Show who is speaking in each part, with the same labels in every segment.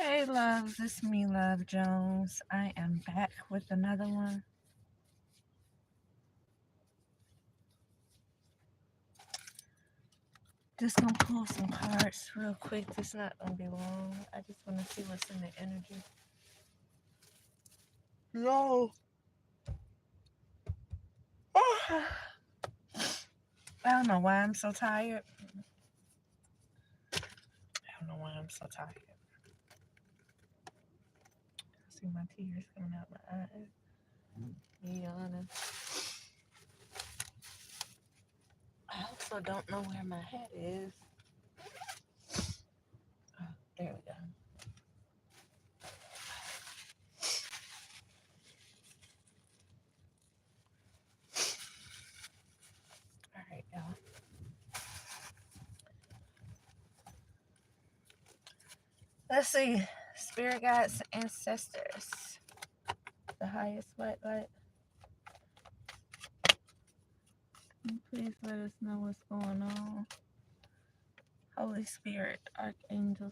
Speaker 1: Hey loves, it's me, Love Jones. I am back with another one. Just gonna pull some cards real quick. This not gonna be long. I just wanna see what's in the energy. No. I don't know why I'm so tired. I don't know why I'm so tired. I see my tears coming out my eyes. Be honest. I also don't know where my hat is. Oh, there we go. All right, y'all. Let's see. Spirit guides, ancestors. The highest what? Please let us know what's going on. Holy Spirit, archangels.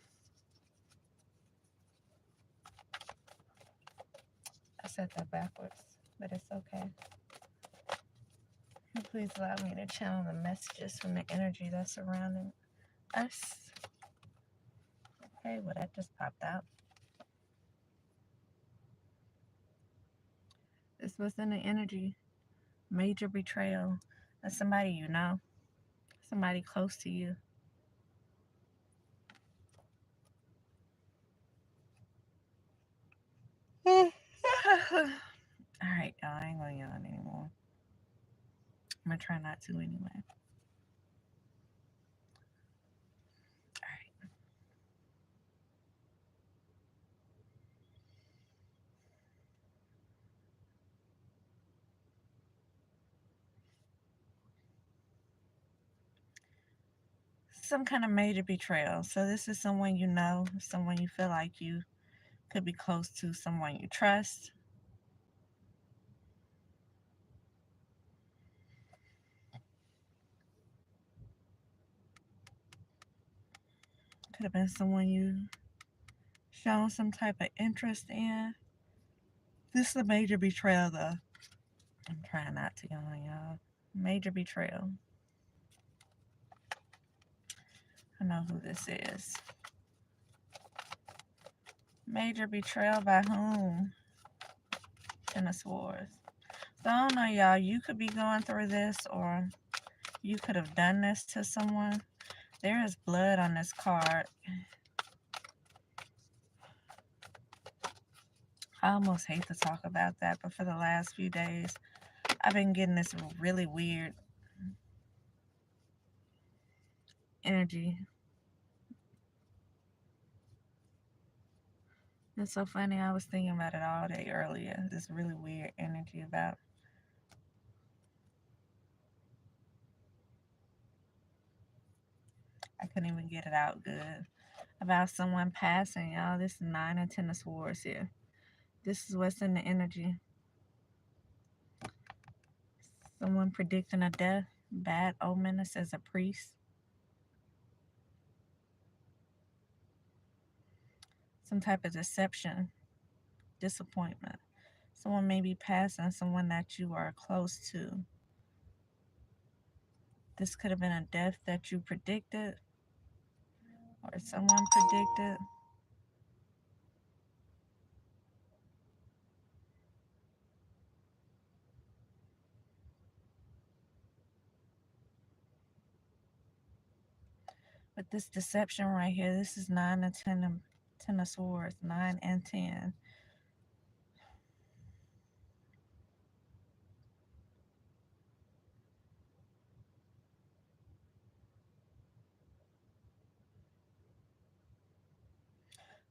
Speaker 1: I said that backwards, but it's okay. Please allow me to channel the messages from the energy that's surrounding us. Okay, well, that just popped out. This was in the energy. Major betrayal of somebody you know, somebody close to you. All right, y'all, I ain't gonna yawn anymore. I'm gonna try not to anyway. All right. Some kind of major betrayal. So this is someone you know, someone you feel like you could be close to, someone you trust. Could have been someone you shown some type of interest in. This is a major betrayal, though. I'm trying not to yawn, y'all. Major betrayal. I know who this is. Major betrayal by whom? Ten of Swords. So I don't know, y'all. You could be going through this, or you could have done this to someone. There is blood on this card. I almost hate to talk about that, but for the last few days, I've been getting this really weird energy. It's so funny. I was thinking about it all day earlier. This really weird energy about. I couldn't even get it out good. About someone passing, y'all. This is 9 and 10 of Swords here. This is what's in the energy. Someone predicting a death. Bad omen. It says a priest. Some type of deception. Disappointment. Someone may be passing someone that you are close to. This could have been a death that you predicted or someone predicted. But this deception right here, this is 9 and 10 of Swords, 9 and 10.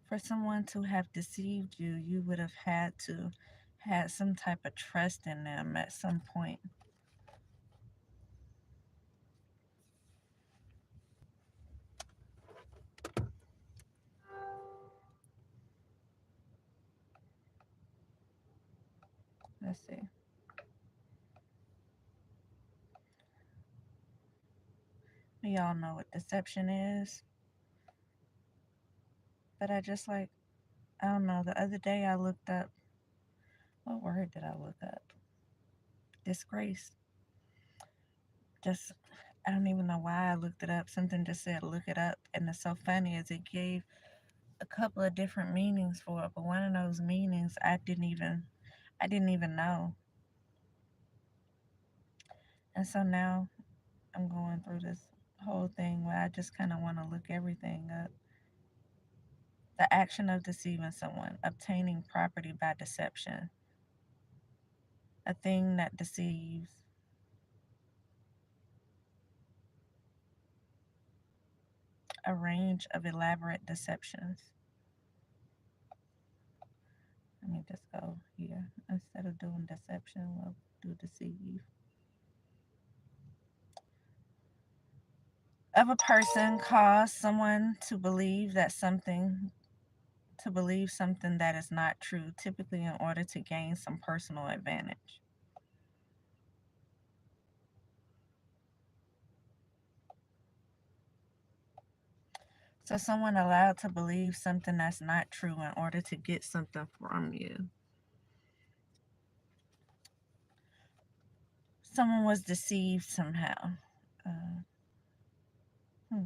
Speaker 1: For someone to have deceived you, you would have had to had some type of trust in them at some point. Let's see. We all know what deception is. But I just like I don't know. The other day I looked up, what word did I look up? Disgrace. Just, I don't even know why I looked it up. Something just said look it up. And it's so funny as it gave a couple of different meanings for it. But one of those meanings I didn't even know. And so now I'm going through this whole thing where I just kind of want to look everything up. The action of deceiving someone, obtaining property by deception, a thing that deceives, a range of elaborate deceptions. Let me just go here. Instead of doing deception, we'll do deceive. Of a person cause someone to believe something that is not true, typically in order to gain some personal advantage. So someone allowed to believe something that's not true in order to get something from you. Someone was deceived somehow. Uh, hmm.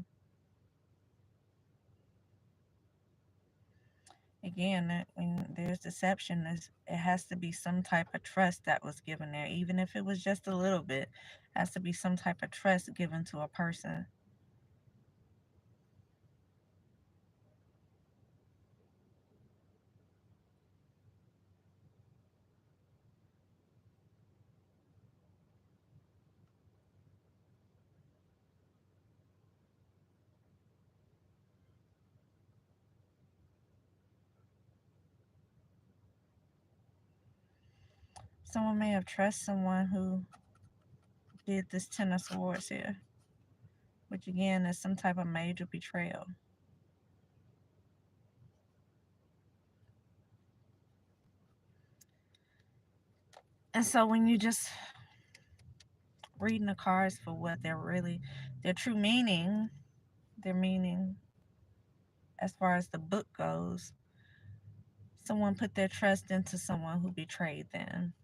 Speaker 1: Again, when there's deception, it has to be some type of trust that was given there, even if it was just a little bit. It has to be some type of trust given to a person. Someone may have trusted someone who did this Ten of Swords here, which again is some type of major betrayal. And so when you just reading the cards for what their true meaning, their meaning as far as the book goes, someone put their trust into someone who betrayed them.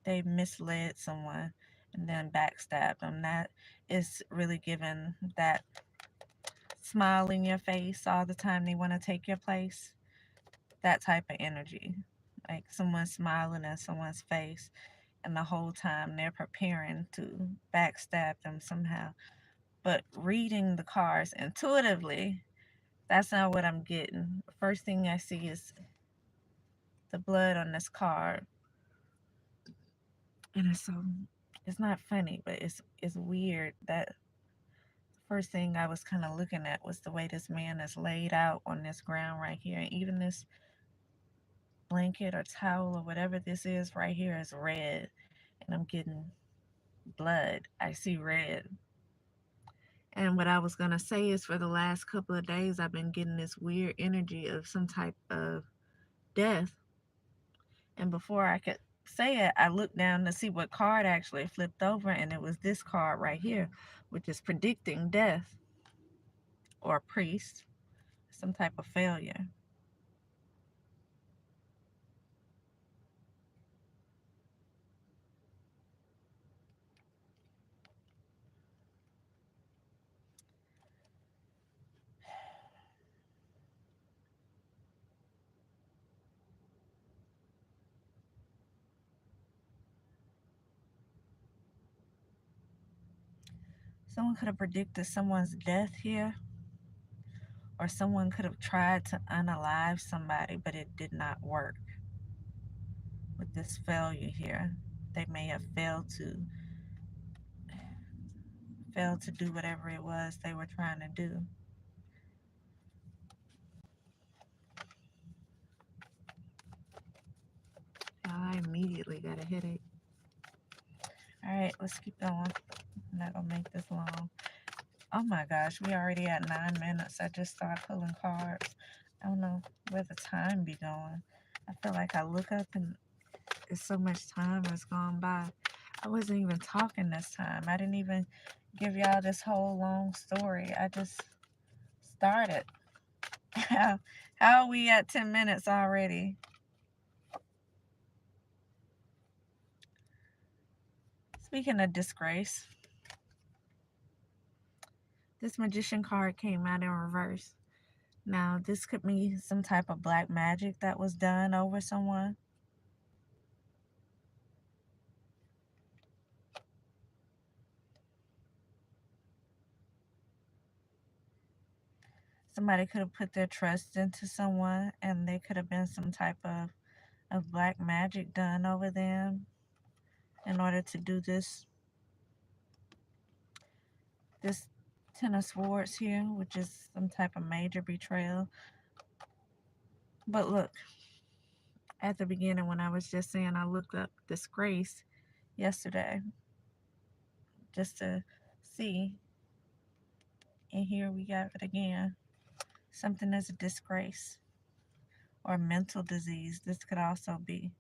Speaker 1: They misled someone and then backstabbed them. That is really giving that smile in your face all the time they want to take your place. That type of energy. Like someone smiling in someone's face and the whole time they're preparing to backstab them somehow. But reading the cards intuitively, that's not what I'm getting. The first thing I see is the blood on this card. And it's not funny, but it's weird that the first thing I was kind of looking at was the way this man is laid out on this ground right here. And even this blanket or towel or whatever this is right here is red. And I'm getting blood. I see red. And what I was going to say is for the last couple of days, I've been getting this weird energy of some type of death. And before I could say it, I looked down to see what card actually flipped over, and it was this card right here, which is predicting death or a priest, some type of failure. Someone could have predicted someone's death here, or someone could have tried to unalive somebody, but it did not work with this failure here. They may have failed to do whatever it was they were trying to do. I immediately got a headache. All right, let's keep going. I'm not gonna make this long. Oh my gosh, we already at 9 minutes. I just started pulling cards. I don't know where the time be going. I feel like I look up and it's so much time has gone by. I wasn't even talking this time. I didn't even give y'all this whole long story. I just started. How, how are we at 10 minutes already? Speaking of disgrace, this magician card came out in reverse. Now, this could be some type of black magic that was done over someone. Somebody could have put their trust into someone and there could have been some type of black magic done over them in order to do this Ten of Swords here, which is some type of major betrayal. But look, at the beginning when I was just saying I looked up disgrace yesterday just to see, and here we got it again. Something as a disgrace or mental disease. This could also be.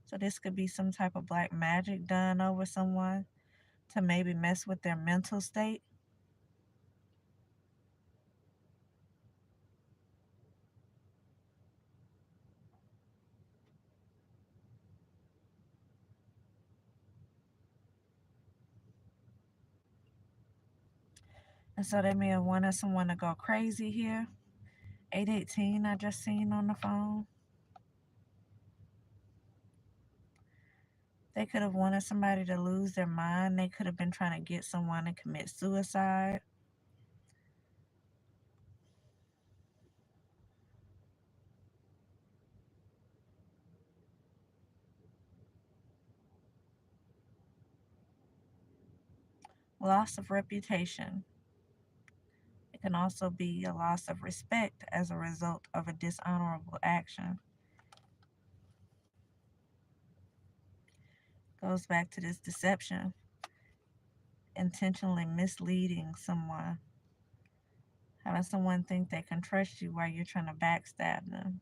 Speaker 1: So this could be some type of black magic done over someone to maybe mess with their mental state. And so they may have wanted someone to go crazy here. 818 I just seen on the phone. They could have wanted somebody to lose their mind. They could have been trying to get someone to commit suicide. Loss of reputation. It can also be a loss of respect as a result of a dishonorable action. Goes back to this deception, intentionally misleading someone, having someone think they can trust you while you're trying to backstab them.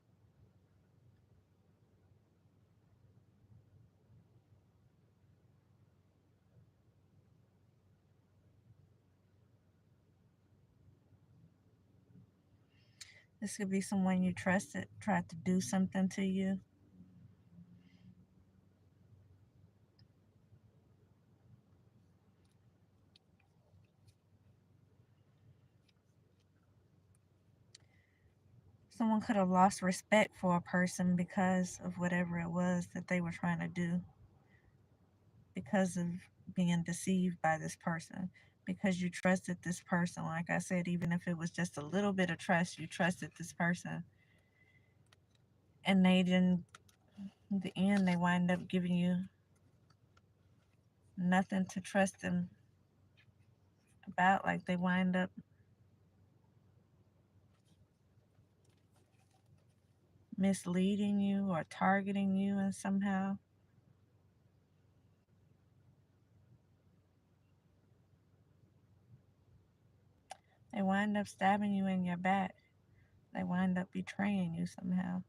Speaker 1: This could be someone you trusted tried to do something to you. Someone could have lost respect for a person because of whatever it was that they were trying to do, because of being deceived by this person, because you trusted this person. Like I said, even if it was just a little bit of trust, you trusted this person. And they didn't, in the end, they wind up giving you nothing to trust them about. Like they wind up misleading you or targeting you and somehow. They wind up stabbing you in your back. They wind up betraying you somehow.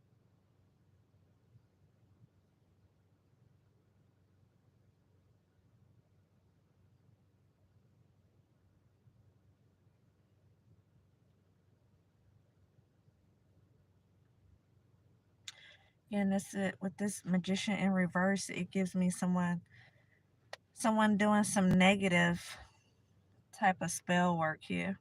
Speaker 1: And this it with this magician in reverse, it gives me someone doing some negative type of spell work here.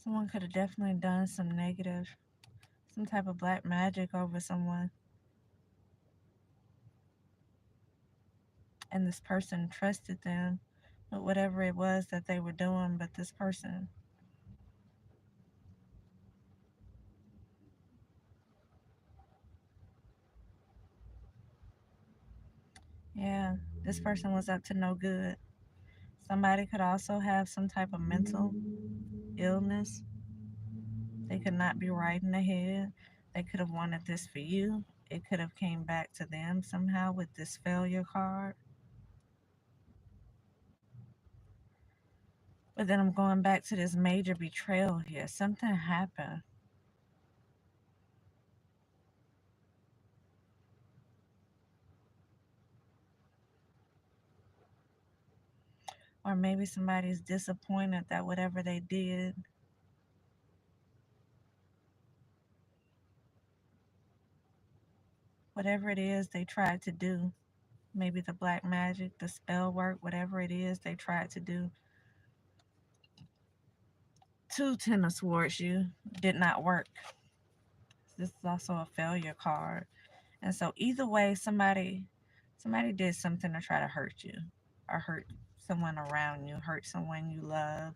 Speaker 1: Someone could have definitely done some type of black magic over someone. And this person trusted them with whatever it was that they were doing, but this person, yeah, this person was up to no good. Somebody could also have some type of mental illness. They could not be right in the head. They could have wanted this for you. It could have came back to them somehow with this failure card. But then I'm going back to this major betrayal here. Something happened. Or maybe somebody's disappointed that whatever they did, whatever it is they tried to do, maybe the black magic, the spell work, whatever it is they tried to do to Ten of Swords you did not work. This is also a failure card. And so either way, somebody did something to try to hurt you or hurt someone around you, hurt someone you love.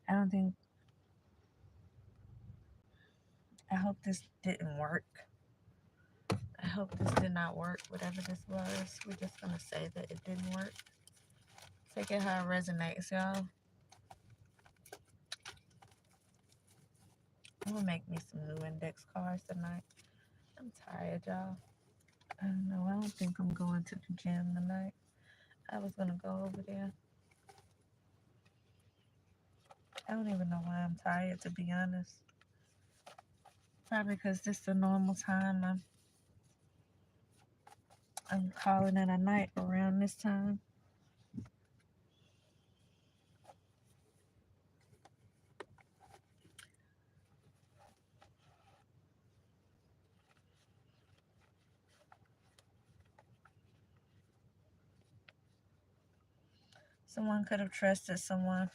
Speaker 1: I don't think I hope this didn't work. I hope this did not work, whatever this was. We're just gonna say that it didn't work. Take it how it resonates, y'all. I'm gonna make me some new index cards tonight. I'm tired, y'all. I don't know. I don't think I'm going to the gym tonight. I was gonna go over there. I don't even know why I'm tired, to be honest. Probably because this is the normal time. I'm calling it a night around this time. Someone could have trusted someone.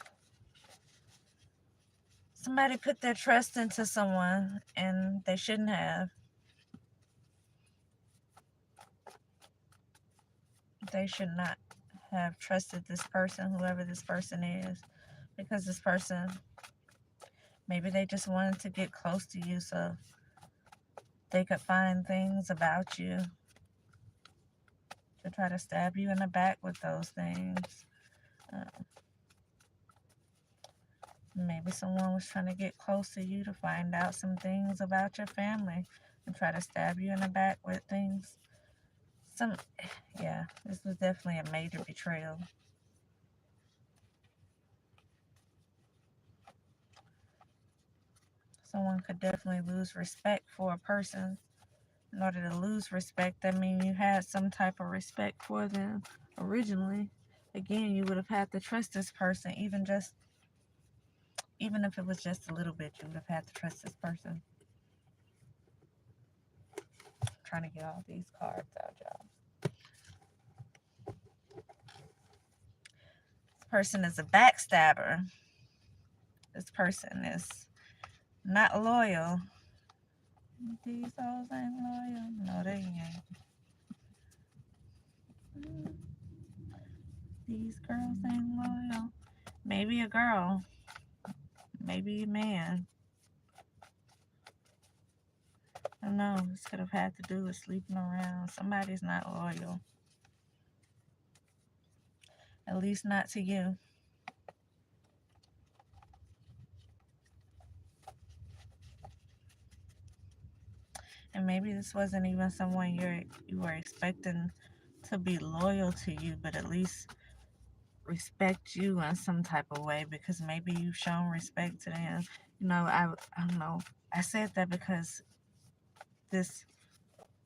Speaker 1: Somebody put their trust into someone and they shouldn't have. They should not have trusted this person, whoever this person is, because this person, maybe they just wanted to get close to you so they could find things about you to try to stab you in the back with those things. Maybe someone was trying to get close to you to find out some things about your family and try to stab you in the back with things. Yeah, this was definitely a major betrayal. Someone could definitely lose respect for a person. In order to lose respect, that means you had some type of respect for them originally. Again, you would have had to trust this person, even if it was just a little bit, you would have had to trust this person. I'm trying to get all these cards out, y'all. This person is a backstabber. This person is not loyal. These hoes ain't loyal. No, they ain't. These girls ain't loyal. Maybe a girl. Maybe a man. I don't know. This could have had to do with sleeping around. Somebody's not loyal. At least not to you. And maybe this wasn't even someone you were expecting to be loyal to you, but at least respect you in some type of way, because maybe you've shown respect to them. I don't know. I said that because this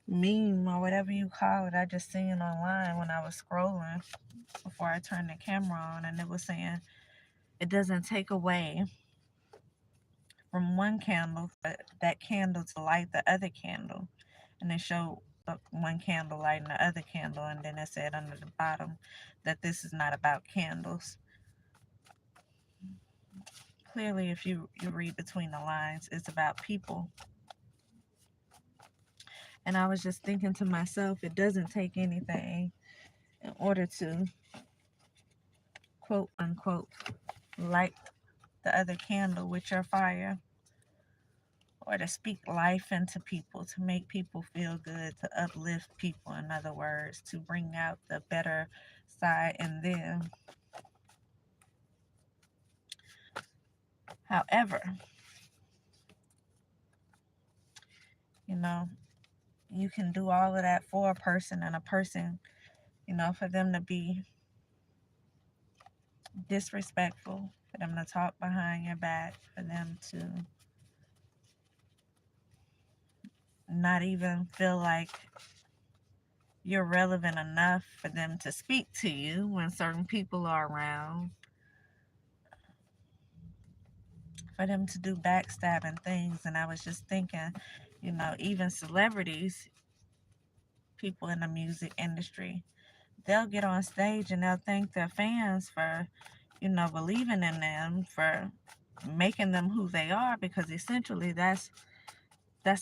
Speaker 1: meme or whatever you call it, I just seen online when I was scrolling before I turned the camera on, and it was saying it doesn't take away from one candle that candle to light the other candle, and it showed one candle lighting the other candle, and then it said under the bottom that this is not about candles. Clearly, if you read between the lines, it's about people. And I was just thinking to myself, it doesn't take anything in order to quote unquote light the other candle with your fire, or to speak life into people, to make people feel good, to uplift people, in other words, to bring out the better side in them. However, you know, you can do all of that for a person, and a person, for them to be disrespectful, for them to talk behind your back, for them to not even feel like you're relevant enough for them to speak to you when certain people are around, for them to do backstabbing things. And I was just thinking, even celebrities, people in the music industry, they'll get on stage and they'll thank their fans for, believing in them, for making them who they are, because essentially that's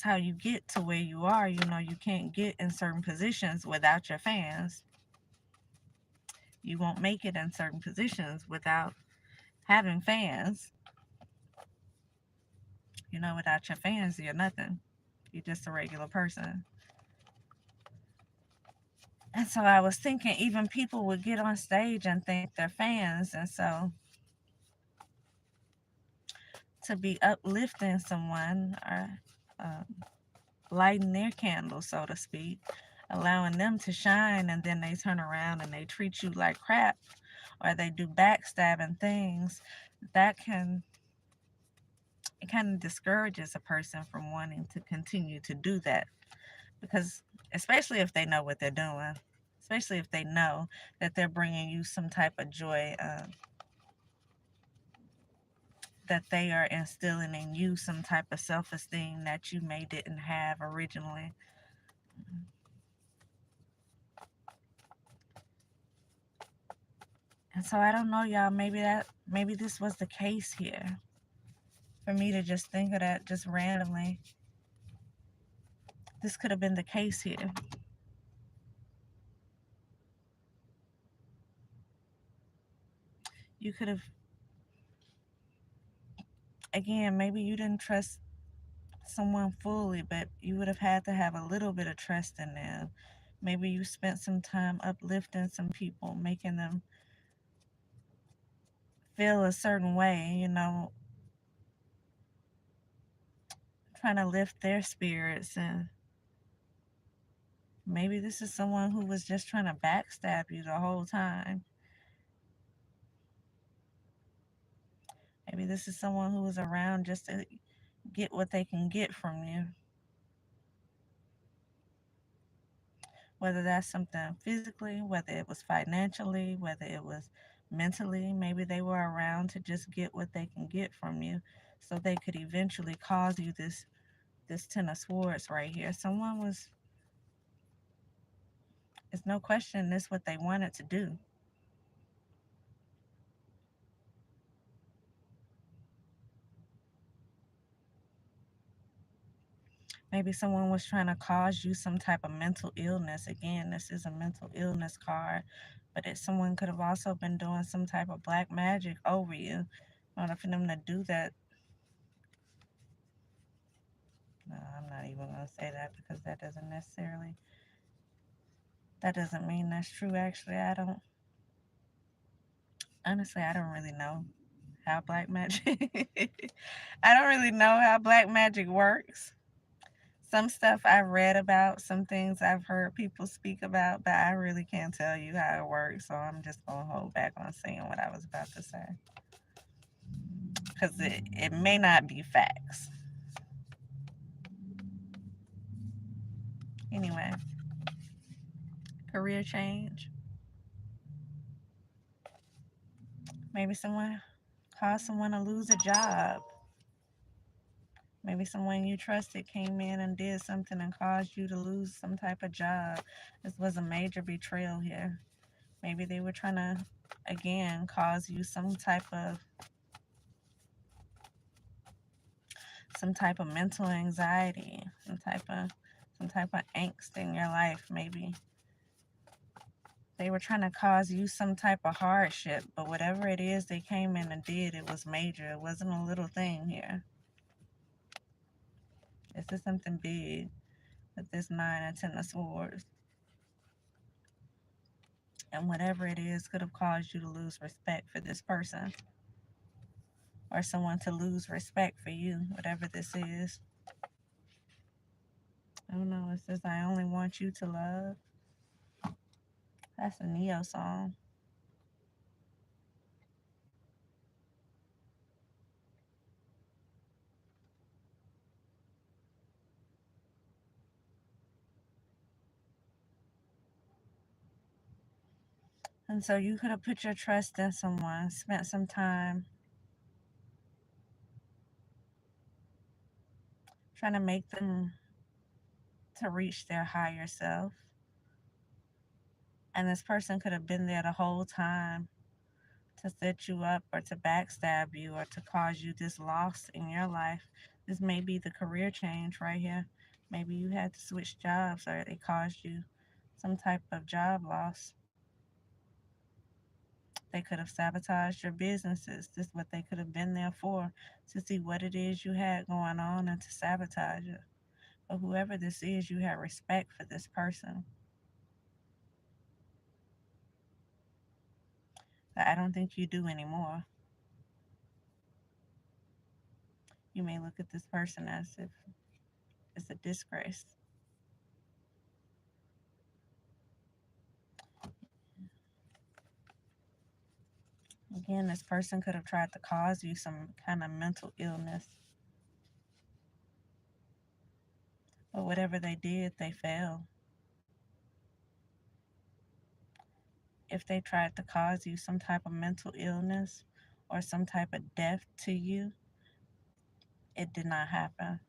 Speaker 1: how you get to where you are. You can't get in certain positions without your fans. You won't make it in certain positions without having fans. Without your fans, you're nothing. You're just a regular person. And so I was thinking even people would get on stage and thank their fans. And so to be uplifting someone or um, lighting their candle, so to speak, allowing them to shine, and then they turn around and they treat you like crap, or they do backstabbing things, that can it kind of discourages a person from wanting to continue to do that, because especially if they know what they're doing, especially if they know that they're bringing you some type of joy, that they are instilling in you some type of self-esteem that you may didn't have originally. And so I don't know, y'all, maybe this was the case here. For me to just think of that just randomly, this could have been the case here. You could have, again, maybe you didn't trust someone fully, but you would have had to have a little bit of trust in them. Maybe you spent some time uplifting some people, making them feel a certain way, trying to lift their spirits. And maybe this is someone who was just trying to backstab you the whole time. Maybe this is someone who was around just to get what they can get from you. Whether that's something physically, whether it was financially, whether it was mentally, maybe they were around to just get what they can get from you so they could eventually cause you this Ten of Swords right here. Someone was, it's no question this what they wanted to do. Maybe someone was trying to cause you some type of mental illness. Again, this is a mental illness card, but someone could have also been doing some type of black magic over you. In order for them to do that, no, I'm not even going to say that because that doesn't mean that's true. Actually, honestly, I don't really know how black magic, I don't really know how black magic works. Some stuff I've read about, some things I've heard people speak about, but I really can't tell you how it works. So I'm just going to hold back on saying what I was about to say because it may not be facts. Anyway, career change. Maybe someone caused someone to lose a job. Maybe someone you trusted came in and did something and caused you to lose some type of job. This was a major betrayal here. Maybe they were trying to, again, cause you some type of mental anxiety, some type of angst in your life. Maybe they were trying to cause you some type of hardship, but whatever it is they came in and did, it was major. It wasn't a little thing here. This is something big with this Nine and Ten of Swords. And whatever it is could have caused you to lose respect for this person, or someone to lose respect for you, whatever this is. I don't know. It says, I only want you to love. That's a Neo song. And so you could have put your trust in someone, spent some time trying to make them to reach their higher self. And this person could have been there the whole time to set you up or to backstab you or to cause you this loss in your life. This may be the career change right here. Maybe you had to switch jobs or it caused you some type of job loss. They could have sabotaged your businesses. This is what they could have been there for, to see what it is you had going on and to sabotage it. But whoever this is, you have respect for this person. But I don't think you do anymore. You may look at this person as if it's a disgrace. Again, this person could have tried to cause you some kind of mental illness. But whatever they did, they failed. If they tried to cause you some type of mental illness or some type of death to you, it did not happen.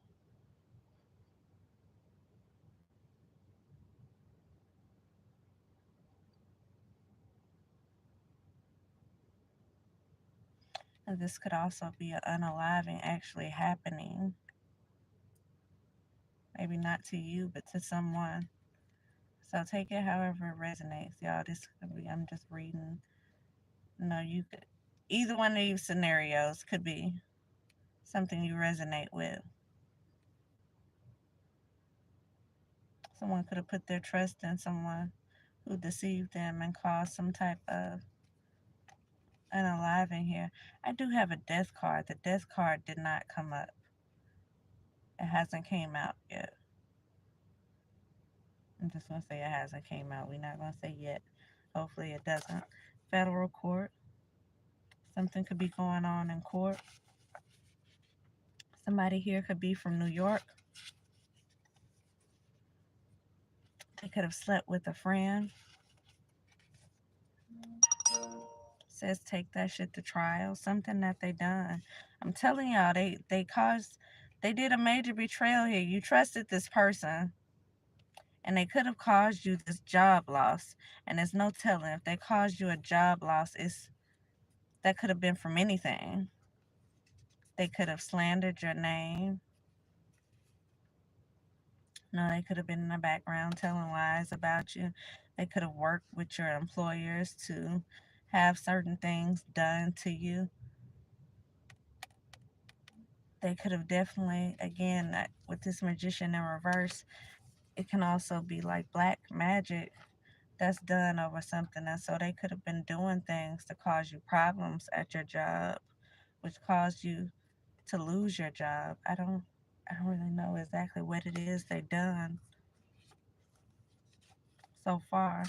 Speaker 1: And this could also be an unaliving actually happening. Maybe not to you, but to someone. So take it however it resonates, y'all. This could be, I'm just reading. No, you could, either one of these scenarios could be something you resonate with. Someone could have put their trust in someone who deceived them and caused some type of unaliving here. I do have a death card. The death card did not come up. It hasn't came out yet. I'm just going to say it hasn't came out. We're not going to say yet. Hopefully it doesn't. Federal court. Something could be going on in court. Somebody here could be from New York. They could have slept with a friend. Says take that shit to trial. Something that they done. I'm telling y'all, they did a major betrayal here. You trusted this person, and they could have caused you this job loss. And there's no telling if they caused you a job loss. That could have been from anything. They could have slandered your name. No, they could have been in the background telling lies about you. They could have worked with your employers to have certain things done to you. They could have definitely, again, with this magician in reverse, it can also be like black magic that's done over something. And so they could have been doing things to cause you problems at your job, which caused you to lose your job. I don't really know exactly what it is they done so far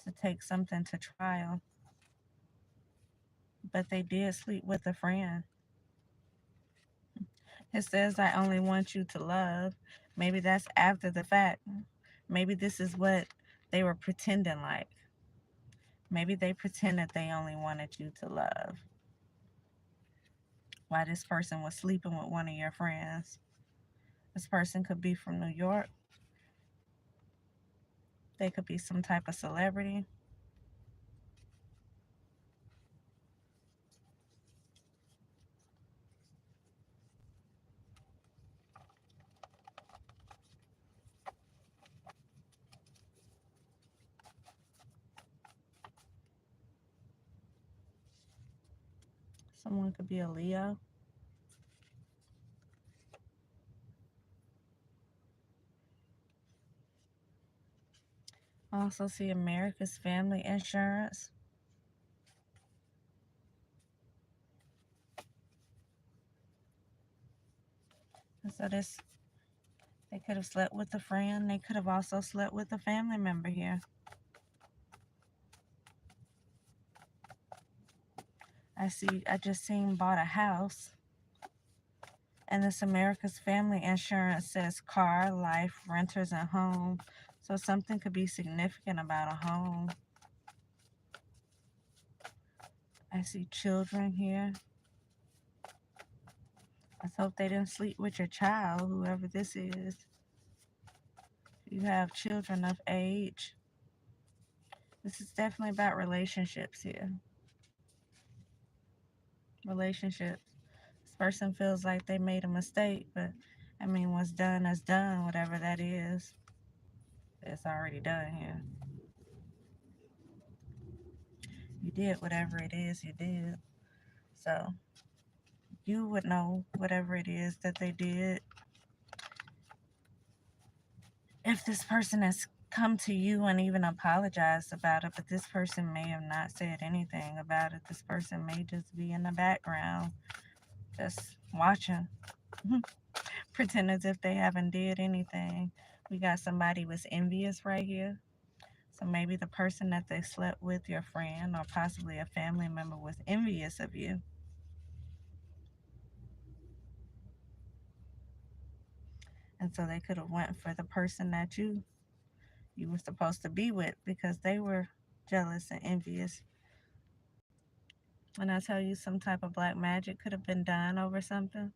Speaker 1: to take something to trial. But they did sleep with a friend. It says, I only want you to love. Maybe that's after the fact. Maybe this is what they were pretending like. Maybe they pretended they only wanted you to love. While this person was sleeping with one of your friends. This person could be from New York. They could be some type of celebrity. Someone could be a Leo. I also see America's Family Insurance. And so they could have slept with a friend. They could have also slept with a family member here. I just seen bought a house. And this America's Family Insurance says car, life, renters, and home. So something could be significant about a home. I see children here. Let's hope they didn't sleep with your child, whoever this is. You have children of age. This is definitely about relationships here. Relationships. This person feels like they made a mistake, but I mean, what's done is done, whatever that is. It's already done here. You did whatever it is you did. So you would know whatever it is that they did. If this person has come to you and even apologized about it, but this person may have not said anything about it. This person may just be in the background, just watching, pretend as if they haven't did anything. We got somebody was envious right here. So maybe the person that they slept with, your friend or possibly a family member, was envious of you. And so they could have went for the person that you were supposed to be with because they were jealous and envious. When I tell you some type of black magic could have been done over something,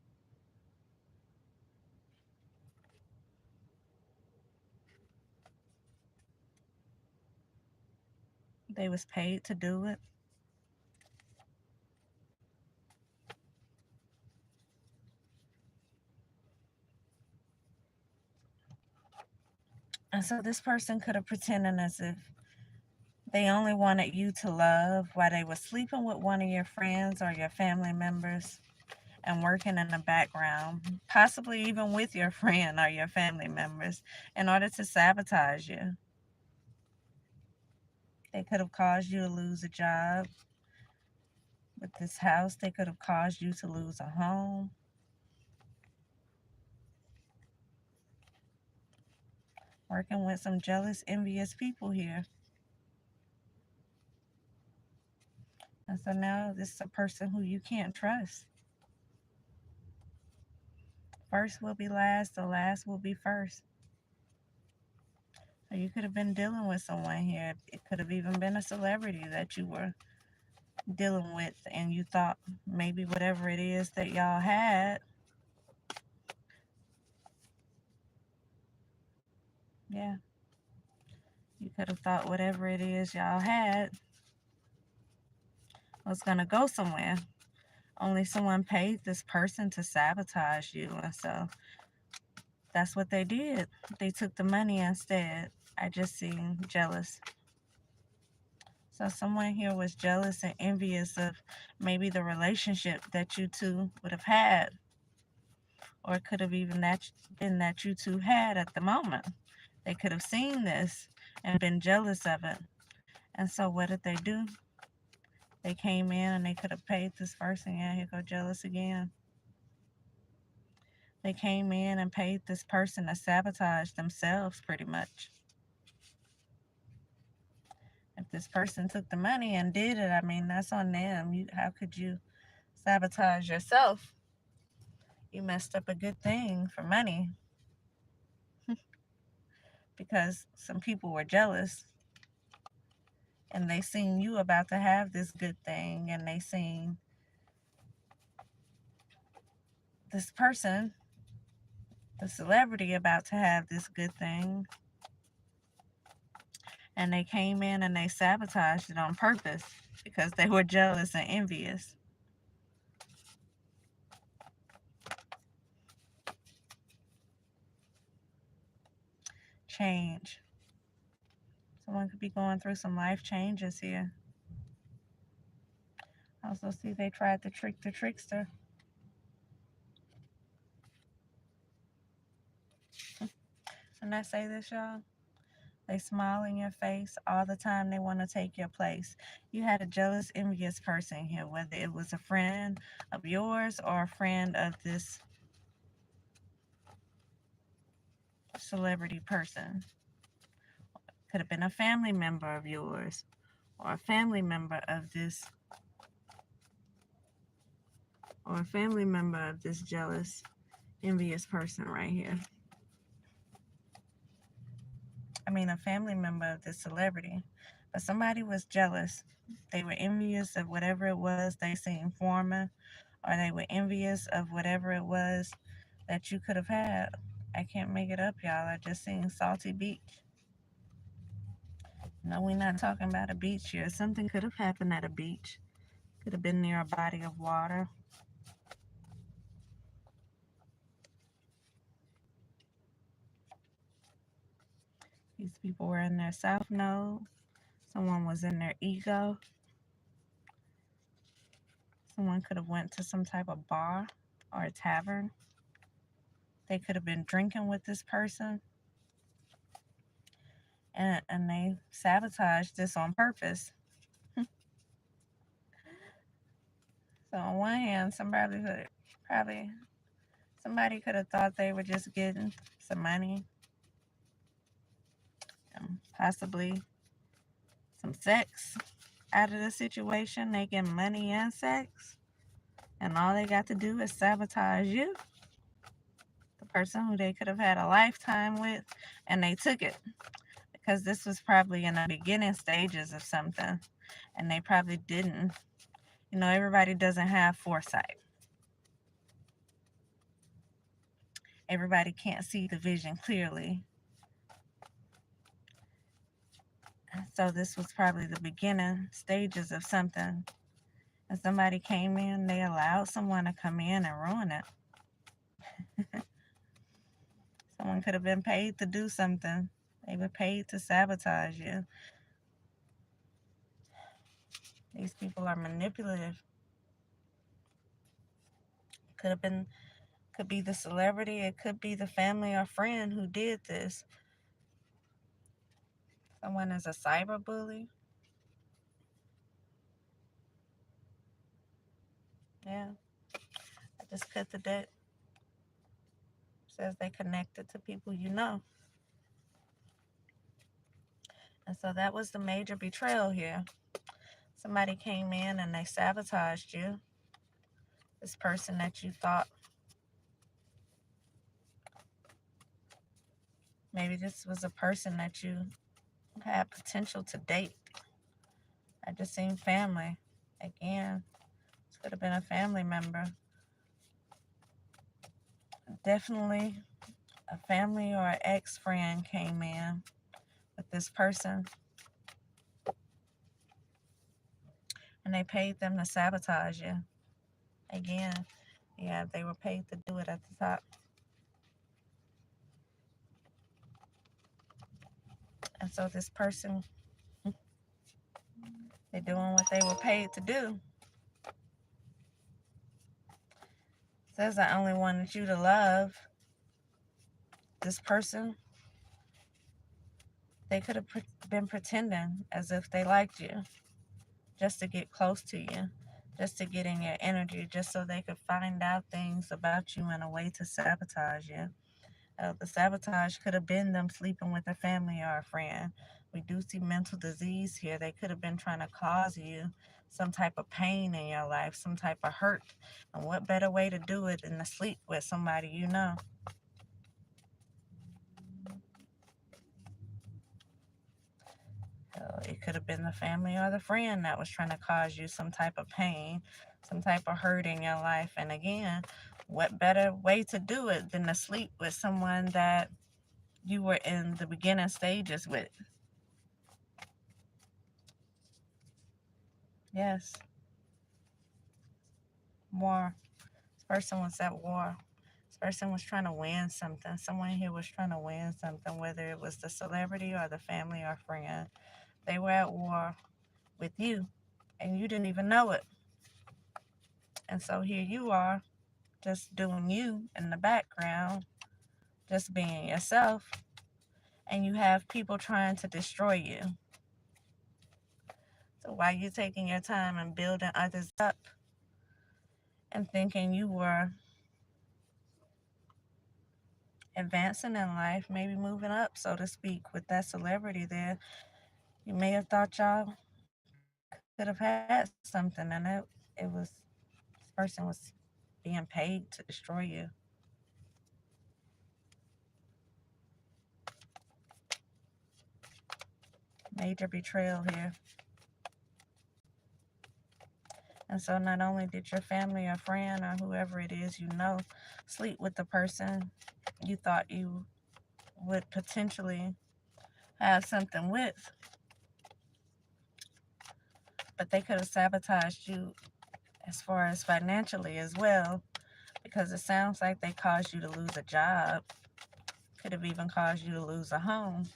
Speaker 1: they was paid to do it. And so this person could have pretended as if they only wanted you to love while they were sleeping with one of your friends or your family members and working in the background, possibly even with your friend or your family members, in order to sabotage you. They could have caused you to lose a job with this house. They could have caused you to lose a home. Working with some jealous, envious people here. And so now this is a person who you can't trust. First will be last, the last will be first. So you could have been dealing with someone here. It could have even been a celebrity that you were dealing with, and you thought maybe whatever it is that y'all had, yeah, you could have thought whatever it is y'all had was going to go somewhere. Only someone paid this person to sabotage you, and so that's what they did. They took the money instead. I just seen jealous. So someone here was jealous and envious of maybe the relationship that you two would have had, or it could have even been that you two had at the moment. They could have seen this and been jealous of it. And so what did they do? They came in and they could have paid this person. Yeah, here go jealous again. They came in and paid this person to sabotage themselves pretty much. If this person took the money and did it, I mean, that's on them. How could you sabotage yourself? You messed up a good thing for money because some people were jealous and they seen you about to have this good thing, and they seen this person, the celebrity, about to have this good thing, and they came in and they sabotaged it on purpose because they were jealous and envious. Change. Someone could be going through some life changes here. I also see they tried to trick the trickster. And I say this, y'all, they smile in your face all the time. They want to take your place. You had a jealous, envious person here, whether it was a friend of yours or a friend of this celebrity person. Could have been a family member of yours or a family member of this jealous, envious person right here. I mean, a family member of this celebrity. But somebody was jealous. They were envious of whatever it was they seen forming, or they were envious of whatever it was that you could have had. I can't make it up, y'all. I just seen Salty Beach. No, we're not talking about a beach here. Something could have happened at a beach. Could have been near a body of water. These people were in their south node. Someone was in their ego. Someone could have went to some type of bar or a tavern. They could have been drinking with this person, and they sabotaged this on purpose. So on one hand, somebody could have thought they were just getting some money, possibly some sex out of the situation. They get money and sex, and all they got to do is sabotage you, the person who they could have had a lifetime with, and they took it because this was probably in the beginning stages of something, and they probably didn't. You know, everybody doesn't have foresight. Everybody can't see the vision clearly. So this was probably the beginning stages of something. And somebody came in, they allowed someone to come in and ruin it. Someone could have been paid to do something. They were paid to sabotage you. These people are manipulative. Could be the celebrity, it could be the family or friend who did this. Someone is a cyber bully. Yeah. I just cut the deck. Says they connected to people you know. And so that was the major betrayal here. Somebody came in and they sabotaged you. This person that you thought, maybe this was a person that you had potential to date. I just seen family. Again, this could have been a family member. Definitely a family or an ex-friend came in with this person, and they paid them to sabotage you. Again, yeah, they were paid to do it at the top. And so this person, they're doing what they were paid to do. Says I only wanted you to love. This person, they could have been pretending as if they liked you just to get close to you, just to get in your energy, just so they could find out things about you in a way to sabotage you. The sabotage could have been them sleeping with a family or a friend. We do see mental disease here. They could have been trying to cause you some type of pain in your life, some type of hurt. And what better way to do it than to sleep with somebody you know? It could have been the family or the friend that was trying to cause you some type of pain, some type of hurt in your life. And again, what better way to do it than to sleep with someone that you were in the beginning stages with? Yes. War. This person was at war. This person was trying to win something. Someone here was trying to win something, whether it was the celebrity or the family or friend. They were at war with you, and you didn't even know it. And so here you are, just doing you in the background, just being yourself, and you have people trying to destroy you. So while you're taking your time and building others up and thinking you were advancing in life, maybe moving up, so to speak, with that celebrity there, you may have thought y'all could have had something, and it was, this person was being paid to destroy you. Major betrayal here. And so not only did your family or friend or whoever it is you know sleep with the person you thought you would potentially have something with, but they could have sabotaged you as far as financially as well, because it sounds like they caused you to lose a job, could have even caused you to lose a home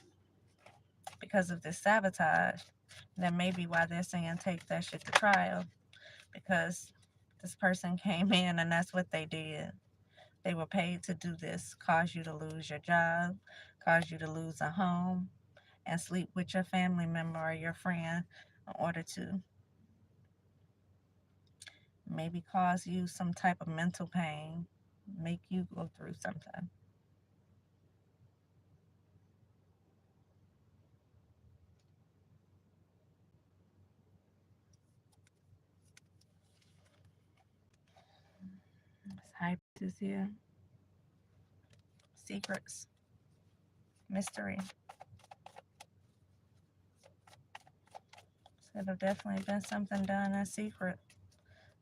Speaker 1: because of this sabotage. And that may be why they're saying take that shit to trial, because this person came in and that's what they did. They were paid to do this, cause you to lose your job, cause you to lose a home, and sleep with your family member or your friend in order to maybe cause you some type of mental pain, make you go through something. It's hype is here. Secrets, mystery. So it'll definitely been something done in secret.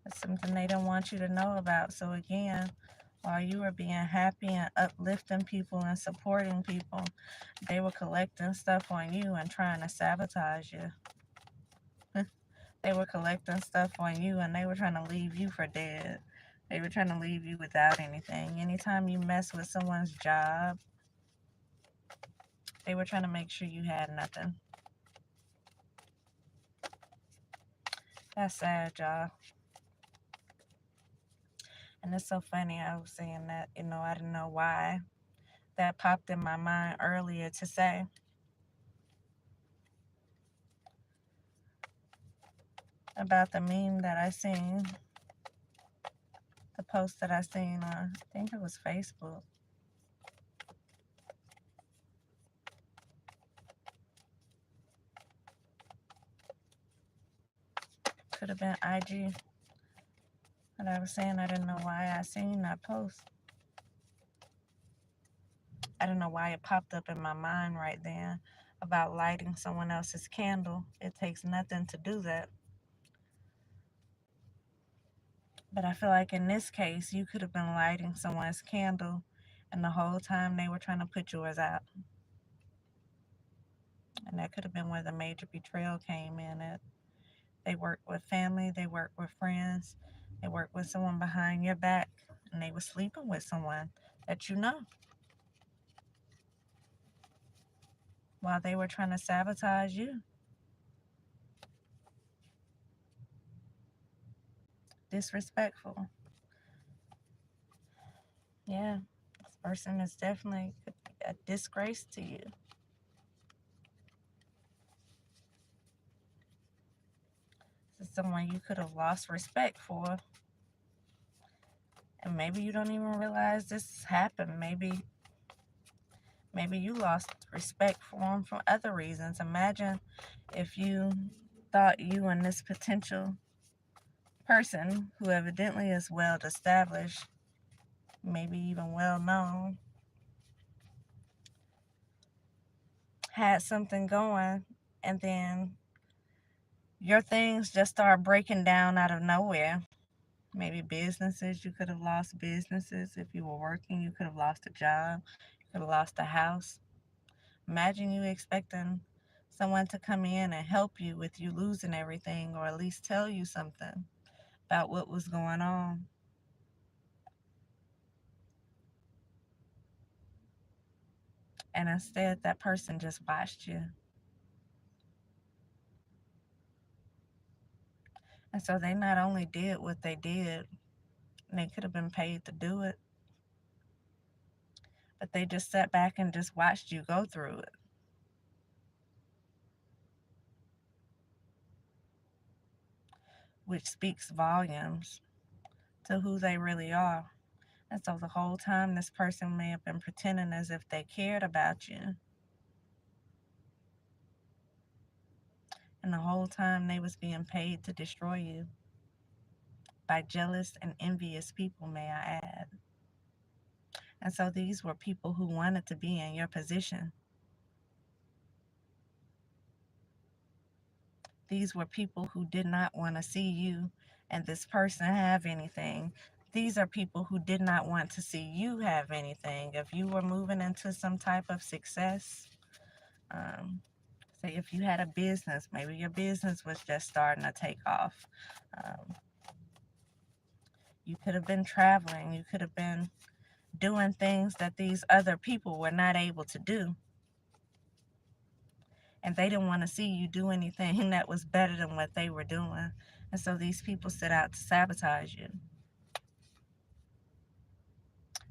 Speaker 1: It's something they don't want you to know about. So again, while you were being happy and uplifting people and supporting people, they were collecting stuff on you and trying to sabotage you. They were collecting stuff on you and they were trying to leave you for dead. They were trying to leave you without anything. Anytime you mess with someone's job, they were trying to make sure you had nothing. That's sad, y'all. And it's so funny. I was saying that, I didn't know why that popped in my mind earlier to say about the meme that I seen, the post that I seen on, I think it was Facebook. Could have been IG. But I was saying I didn't know why I seen that post. I don't know why it popped up in my mind right then about lighting someone else's candle. It takes nothing to do that. But I feel like in this case, you could have been lighting someone's candle and the whole time they were trying to put yours out. And that could have been where the major betrayal came in at. They work with family, they work with friends, they work with someone behind your back, and they were sleeping with someone that you know while they were trying to sabotage you. Disrespectful. Yeah, this person is definitely a disgrace to you. This is someone you could have lost respect for. And maybe you don't even realize this happened. Maybe you lost respect for them for other reasons. Imagine if you thought you and this potential person, who evidently is well established, maybe even well known, had something going, and then your things just start breaking down out of nowhere. Maybe businesses, you could have lost businesses. If you were working, you could have lost a job, you could have lost a house. Imagine you expecting someone to come in and help you with you losing everything, or at least tell you something about what was going on. And instead, that person just watched you. And so they not only did what they did, and they could have been paid to do it, but they just sat back and just watched you go through it, which speaks volumes to who they really are. And so the whole time, this person may have been pretending as if they cared about you. And the whole time, they was being paid to destroy you by jealous and envious people, may I add. And so these were people who wanted to be in your position. These were people who did not want to see you and this person have anything. These are people who did not want to see you have anything. If you were moving into some type of success, say if you had a business, maybe your business was just starting to take off. Um, you could have been traveling. You could have been doing things that these other people were not able to do. And they didn't want to see you do anything that was better than what they were doing. And so these people set out to sabotage you.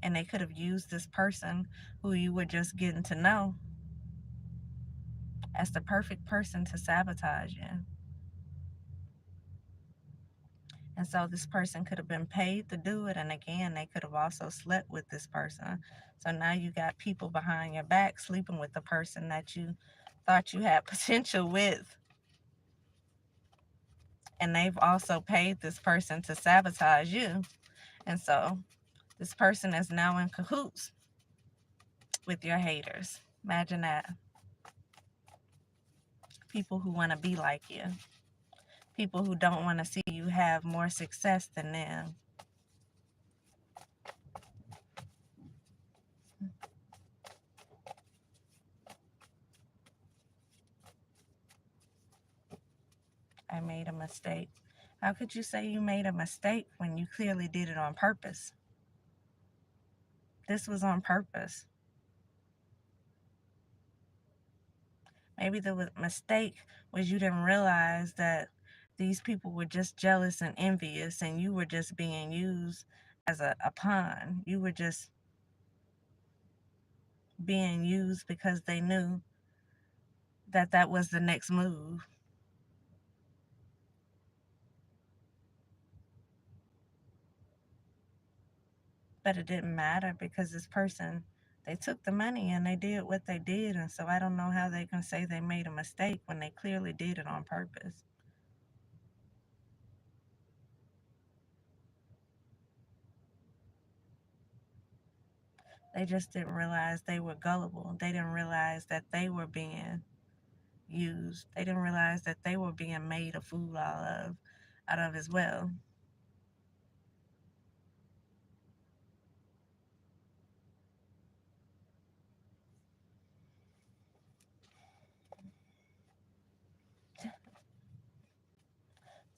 Speaker 1: And they could have used this person who you were just getting to know as the perfect person to sabotage you. And so this person could have been paid to do it. And again, they could have also slept with this person. So now you got people behind your back sleeping with the person that you thought you had potential with. And they've also paid this person to sabotage you. And so this person is now in cahoots with your haters. Imagine that. People who want to be like you. People who don't want to see you have more success than them. I made a mistake. How could you say you made a mistake when you clearly did it on purpose? This was on purpose. Maybe the mistake was you didn't realize that these people were just jealous and envious and you were just being used as a pawn. You were just being used because they knew that that was the next move. But it didn't matter because this person, they took the money and they did what they did. And so I don't know how they can say they made a mistake when they clearly did it on purpose. They just didn't realize they were gullible. They didn't realize that they were being used. They didn't realize that they were being made a fool out of as well.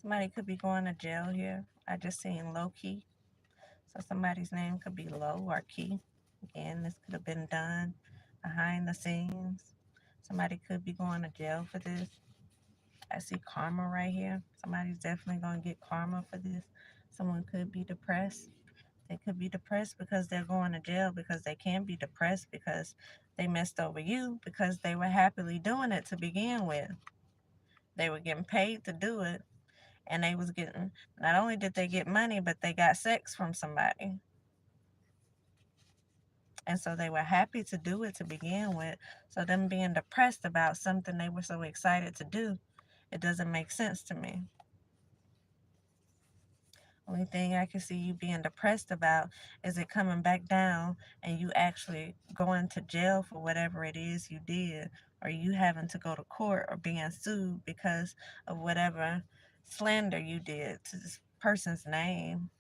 Speaker 1: Somebody could be going to jail here. I just seen low key. So somebody's name could be low or key. Again, this could have been done behind the scenes. Somebody could be going to jail for this. I see karma right here. Somebody's definitely going to get karma for this. Someone could be depressed. They could be depressed because they're going to jail, because they can be depressed because they messed over you, because they were happily doing it to begin with. They were getting paid to do it, and they was getting, not only did they get money, but they got sex from somebody. And so they were happy to do it to begin with. So them being depressed about something they were so excited to do, it doesn't make sense to me. Only thing I can see you being depressed about is it coming back down and you actually going to jail for whatever it is you did, or you having to go to court or being sued because of whatever slander you did to this person's name.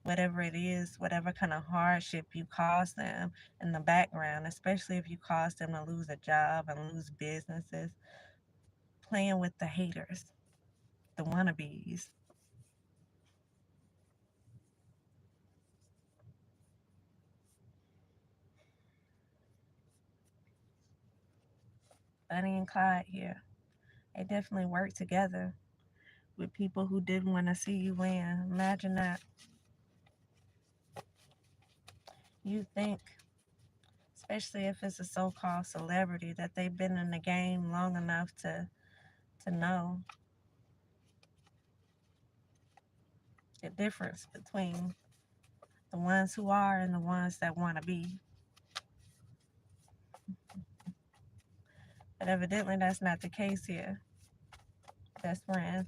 Speaker 1: Whatever it is, whatever kind of hardship you caused them in the background, especially if you caused them to lose a job and lose businesses, playing with the haters, the wannabes. Bonnie and Clyde here. They definitely work together with people who didn't want to see you win. Imagine that. You think, especially if it's a so-called celebrity, that they've been in the game long enough to know the difference between the ones who are and the ones that want to be. But evidently that's not the case here. Best friend.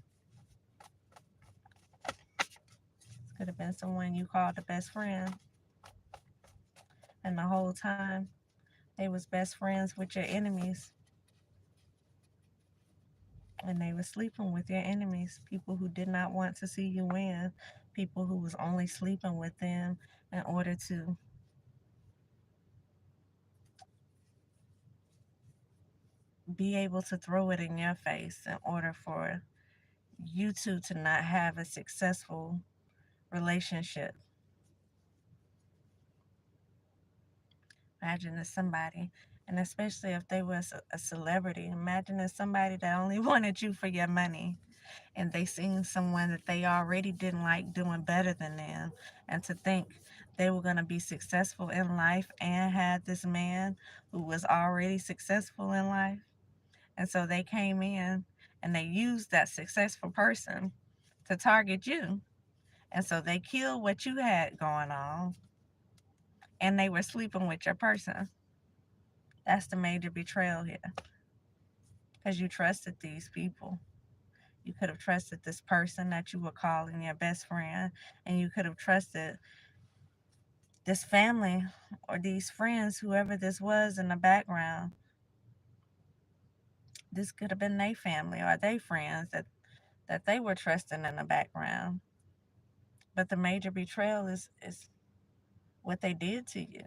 Speaker 1: This could have been someone you called a best friend. And the whole time they was best friends with your enemies. when they were sleeping with your enemies, people who did not want to see you win, people who was only sleeping with them in order to be able to throw it in your face in order for you two to not have a successful relationship. Imagine if somebody, and especially if they was a celebrity, imagine if somebody that only wanted you for your money and they seen someone that they already didn't like doing better than them, and to think they were going to be successful in life and had this man who was already successful in life. And so they came in and they used that successful person to target you. And so they killed what you had going on and they were sleeping with your person. That's the major betrayal here, because you trusted these people. You could have trusted this person that you were calling your best friend, and you could have trusted this family or these friends, whoever this was in the background. This could have been their family or their friends that they were trusting in the background. But the major betrayal is what they did to you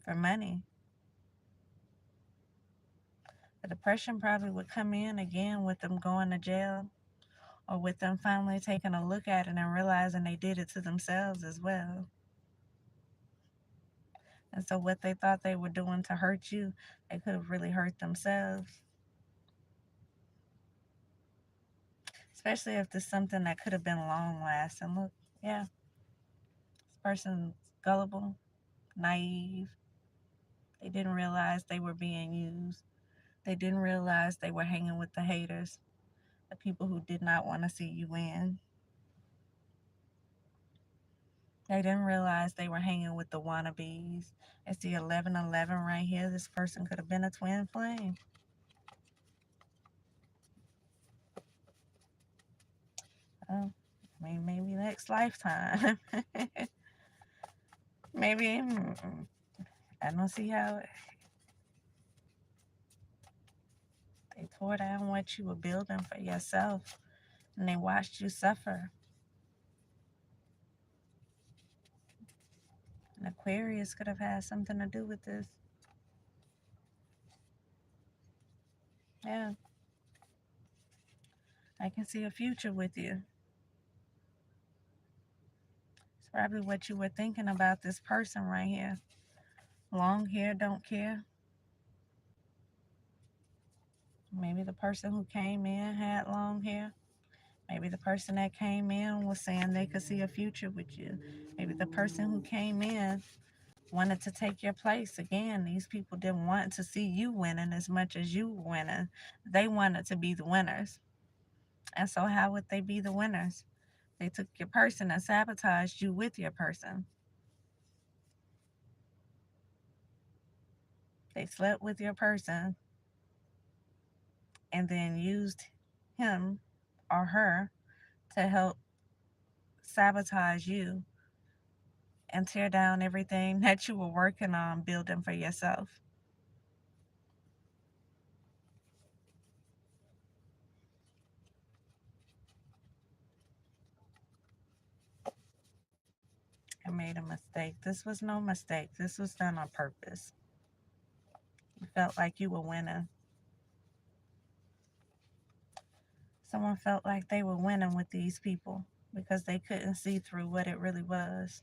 Speaker 1: for money. The depression probably would come in again with them going to jail, or with them finally taking a look at it and realizing they did it to themselves as well. And so what they thought they were doing to hurt you, they could have really hurt themselves. Especially if there's something that could have been long lasting. Look, yeah, this person's gullible, naive. They didn't realize they were being used. They didn't realize they were hanging with the haters, the people who did not want to see you win. They didn't realize they were hanging with the wannabes. It's the 1111 right here. This person could have been a twin flame. Oh, I mean, maybe next lifetime. Maybe. I don't see how they tore down what you were building for yourself and they watched you suffer. An Aquarius could have had something to do with this. Yeah, I can see a future with you. It's probably what you were thinking about this person right here. Long hair, don't care. Maybe the person who came in had long hair. Maybe the person that came in was saying they could see a future with you. Maybe the person who came in wanted to take your place. Again, these people didn't want to see you winning as much as you winning. They wanted to be the winners. And so how would they be the winners? They took your person and sabotaged you with your person. They slept with your person and then used him or her to help sabotage you and tear down everything that you were working on building for yourself. I made a mistake. This was no mistake. This was done on purpose. You felt like you were winning. Someone felt like they were winning with these people because they couldn't see through what it really was.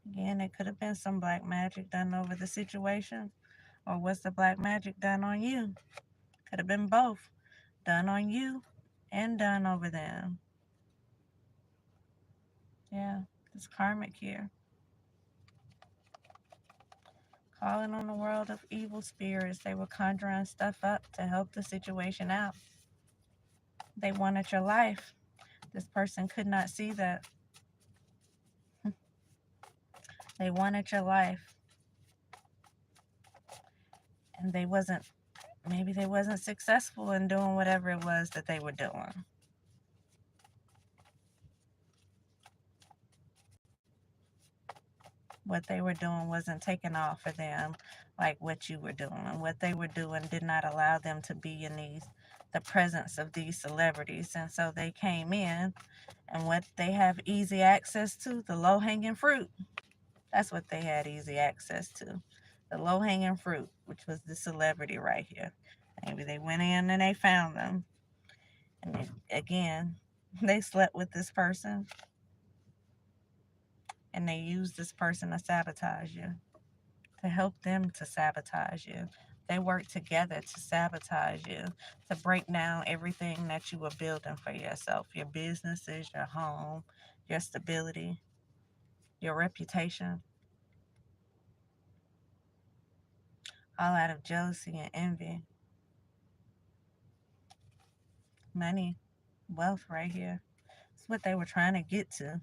Speaker 1: Again, it could have been some black magic done over the situation, or was the black magic done on you? Could have been both, done on you and done over them. Yeah, it's karmic here. Calling on the world of evil spirits, they were conjuring stuff up to help the situation out. They wanted your life. This person could not see that. They wanted your life. And maybe they wasn't successful in doing whatever it was that they were doing. What they were doing wasn't taking off for them like what you were doing. What they were doing did not allow them to be in the presence of these celebrities. And so they came in, and what they have easy access to, the low-hanging fruit, that's what they had easy access to. The low-hanging fruit, which was the celebrity right here. Maybe they went in and they found them. And again, they slept with this person, and they used this person to sabotage you, to help them to sabotage you. They work together to sabotage you, to break down everything that you were building for yourself, your businesses, your home, your stability, your reputation, all out of jealousy and envy. Money, wealth right here. It's what they were trying to get to.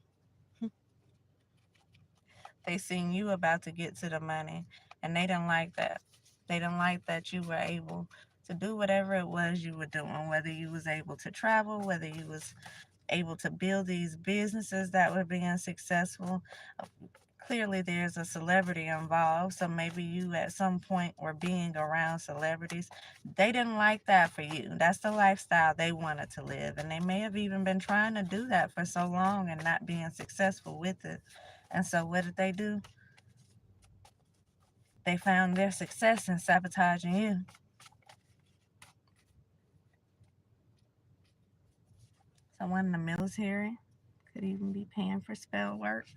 Speaker 1: They seen you about to get to the money, and they didn't like that. They didn't like that you were able to do whatever it was you were doing, whether you was able to travel, whether you was able to build these businesses that were being successful. Clearly there's a celebrity involved, so maybe you at some point were being around celebrities. They didn't like that for you. That's the lifestyle they wanted to live, and they may have even been trying to do that for so long and not being successful with it. And so what did they do? They found their success in sabotaging you. Someone in the military could even be paying for spell work.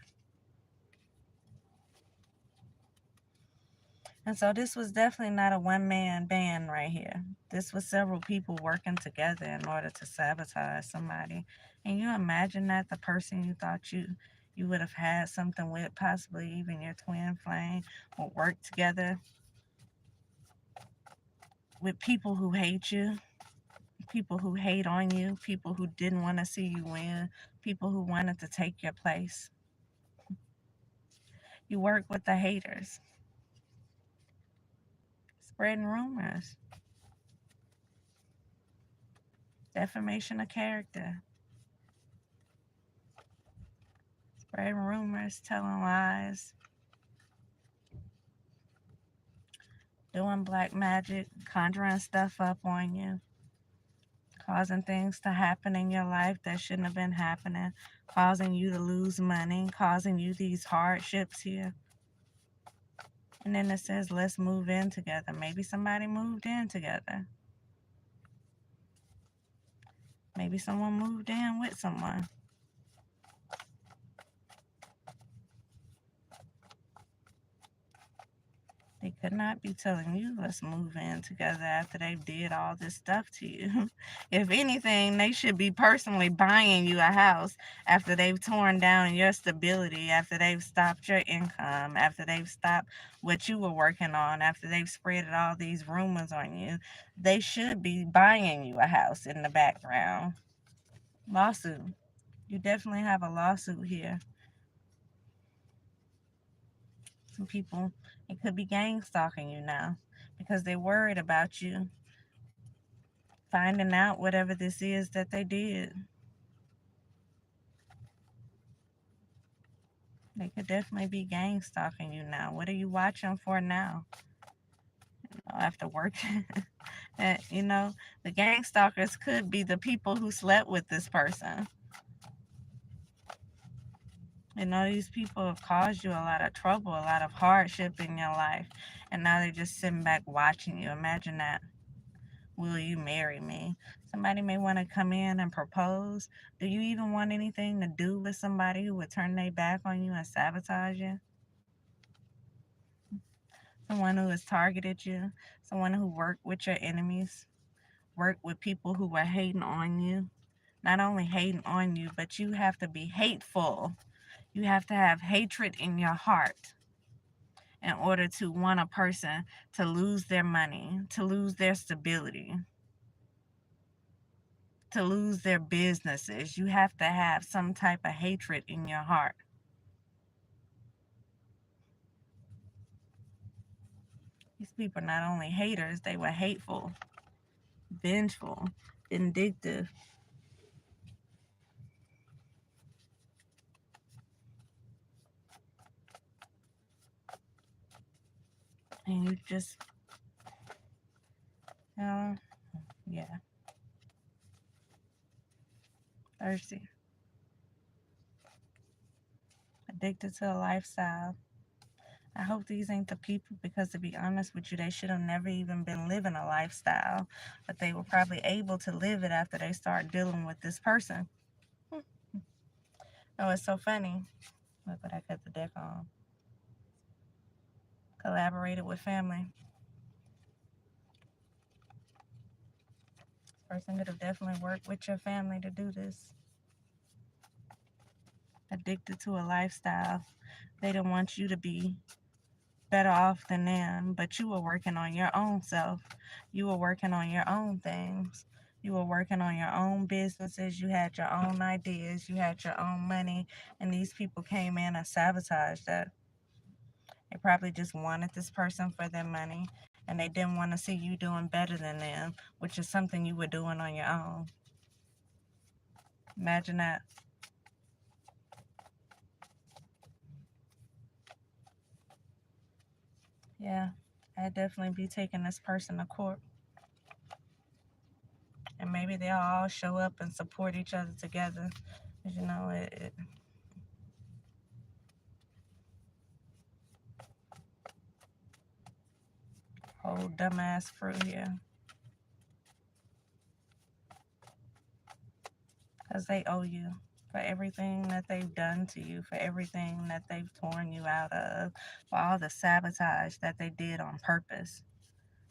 Speaker 1: And so this was definitely not a one-man band right here. This was several people working together in order to sabotage somebody. And you imagine that the person you thought you would have had something with, possibly even your twin flame, will work together with people who hate you, people who hate on you, people who didn't want to see you win, people who wanted to take your place. You work with the haters, spreading rumors, defamation of character, spreading rumors, telling lies, doing black magic, conjuring stuff up on you, causing things to happen in your life that shouldn't have been happening, causing you to lose money, causing you these hardships here. And then it says, let's move in together. Maybe somebody moved in together. Maybe someone moved in with someone. They could not be telling you, let's move in together after they've did all this stuff to you. If anything, they should be personally buying you a house after they've torn down your stability, after they've stopped your income, after they've stopped what you were working on, after they've spread all these rumors on you. They should be buying you a house in the background. Lawsuit. You definitely have a lawsuit here. Some people, it could be gang stalking you now because they're worried about you finding out whatever this is that they did. They could definitely be gang stalking you now. What are you watching for now? After working, the gang stalkers could be the people who slept with this person. These people have caused you a lot of trouble, a lot of hardship in your life, and now they're just sitting back watching you. Imagine that. Will you marry me? Somebody may want to come in and propose. Do you even want anything to do with somebody who would turn their back on you and sabotage you? Someone who has targeted you, someone who worked with your enemies, worked with people who were hating on you. Not only hating on you, but you have to be hateful. You have to have hatred in your heart in order to want a person to lose their money, to lose their stability, to lose their businesses. You have to have some type of hatred in your heart. These people are not only haters, they were hateful, vengeful, vindictive. And you just, you know, yeah, thirsty, addicted to a lifestyle. I hope these ain't the people, because to be honest with you, they should have never even been living a lifestyle, but they were probably able to live it after they start dealing with this person. Oh, it's so funny. Look what I got the deck on. Collaborated with family. This person could have definitely worked with your family to do this. Addicted to a lifestyle. They didn't want you to be better off than them, but you were working on your own self. You were working on your own things. You were working on your own businesses. You had your own ideas. You had your own money. And these people came in and sabotaged that. They probably just wanted this person for their money, and they didn't want to see you doing better than them, which is something you were doing on your own. Imagine that. Yeah, I'd definitely be taking this person to court. And maybe they'll all show up and support each other together. 'Cause, you know, whole dumbass crew here. Because they owe you for everything that they've done to you, for everything that they've torn you out of, for all the sabotage that they did on purpose.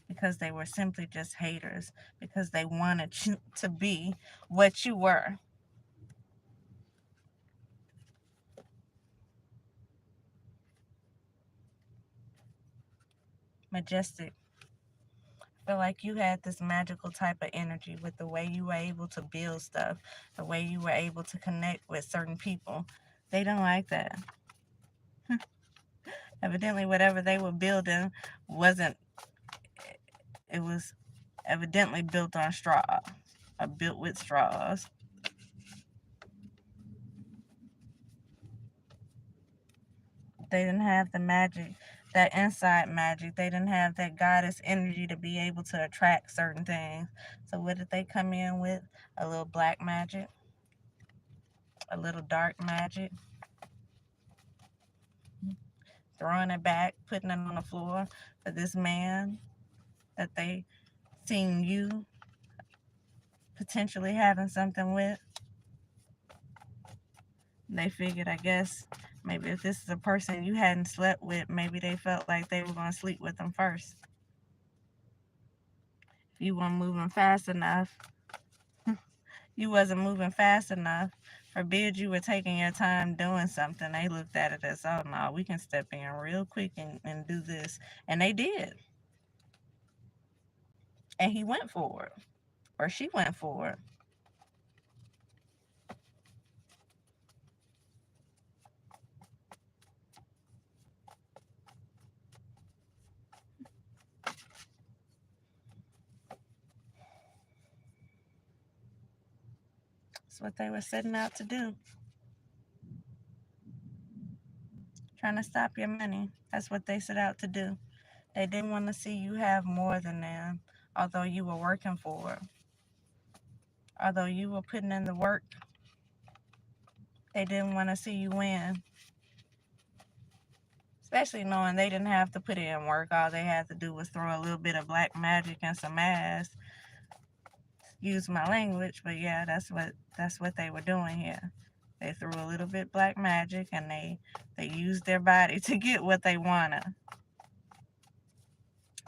Speaker 1: Because they were simply just haters, because they wanted you to be what you were. Majestic. I feel like you had this magical type of energy with the way you were able to build stuff, the way you were able to connect with certain people. They don't like that. Evidently, whatever they were building wasn't, it was evidently built on straw, or built with straws. They didn't have the magic, that inside magic. They didn't have that goddess energy to be able to attract certain things. So what did they come in with? A little black magic, a little dark magic, throwing it back, putting it on the floor for this man that they seen you potentially having something with. They figured, I guess, maybe if this is a person you hadn't slept with, maybe they felt like they were going to sleep with them first. If you weren't moving fast enough, you wasn't moving fast enough. Forbid you were taking your time doing something. They looked at it as, oh no, we can step in real quick and do this. And they did. And he went for it. Or she went for it. That's what they were setting out to do. Trying to stop your money. That's what they set out to do. They didn't want to see you have more than them, although you were working for it. Although you were putting in the work, they didn't want to see you win. Especially knowing they didn't have to put in work. All they had to do was throw a little bit of black magic and some ass. Use my language, but yeah, that's what they were doing here. They threw a little bit black magic, and they used their body to get what they wanted.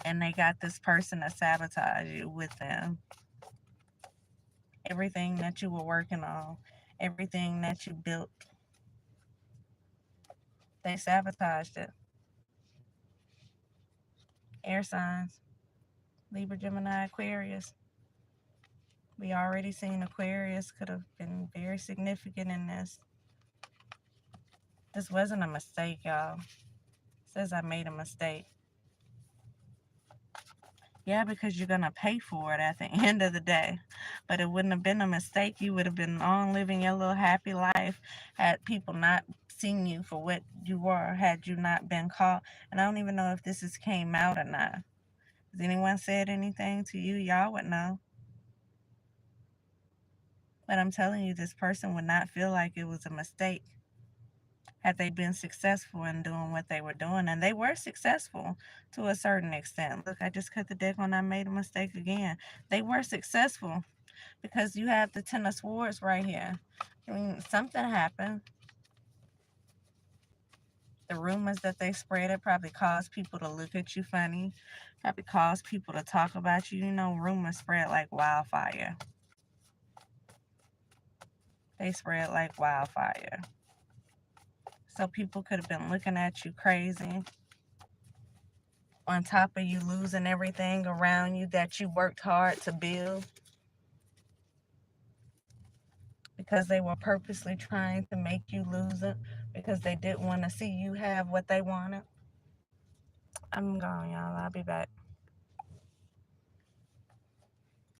Speaker 1: And they got this person to sabotage you with them. Everything that you were working on, everything that you built, they sabotaged it. Air signs, Libra, Gemini, Aquarius. We already seen Aquarius could have been very significant in this. This wasn't a mistake, y'all. It says I made a mistake. Yeah, because you're going to pay for it at the end of the day. But it wouldn't have been a mistake. You would have been on living your little happy life, had people not seen you for what you were had you not been caught. And I don't even know if this has came out or not. Has anyone said anything to you? Y'all would know. But I'm telling you, this person would not feel like it was a mistake had they been successful in doing what they were doing. And they were successful to a certain extent. Look, I just cut the deck when I made a mistake again. They were successful because you have the Ten of Swords right here. I mean, something happened. The rumors that they spread, it probably caused people to look at you funny, probably caused people to talk about you. You know, rumors spread like wildfire. They spread like wildfire. So people could have been looking at you crazy, on top of you losing everything around you that you worked hard to build, because they were purposely trying to make you lose it because they didn't want to see you have what they wanted. I'm gone, y'all. I'll be back.